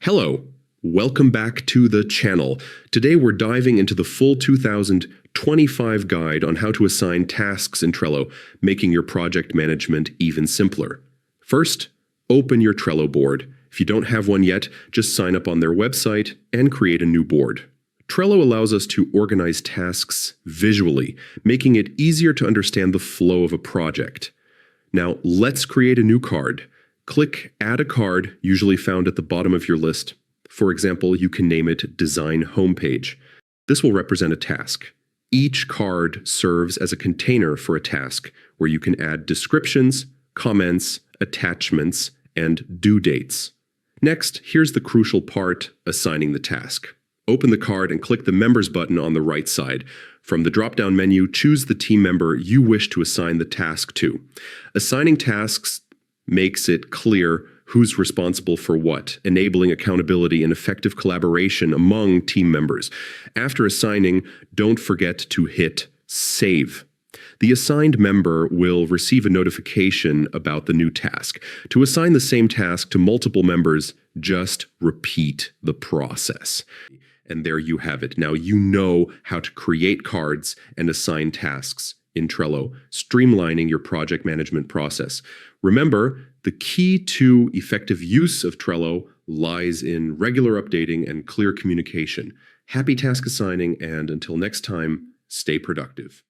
Hello, welcome back to the channel. Today we're diving into the full 2025 guide on how to assign tasks in Trello, making your project management even simpler. First, open your Trello board. If you don't have one yet, just sign up on their website and create a new board. Trello allows us to organize tasks visually, making it easier to understand the flow of a project. Now, let's create a new card. Click Add a Card, usually found at the bottom of your list. For example, you can name it Design Homepage. This will represent a task. Each card serves as a container for a task, where you can add descriptions, comments, attachments, and due dates. Next, here's the crucial part, assigning the task. Open the card and click the Members button on the right side. From the drop-down menu, choose the team member you wish to assign the task to. Assigning tasks makes it clear who's responsible for what, enabling accountability and effective collaboration among team members. After assigning, don't forget to hit Save. The assigned member will receive a notification about the new task. To assign the same task to multiple members, just repeat the process. And there you have it. Now you know how to create cards and assign tasks in Trello, streamlining your project management process. Remember, the key to effective use of Trello lies in regular updating and clear communication. Happy task assigning, and until next time, stay productive.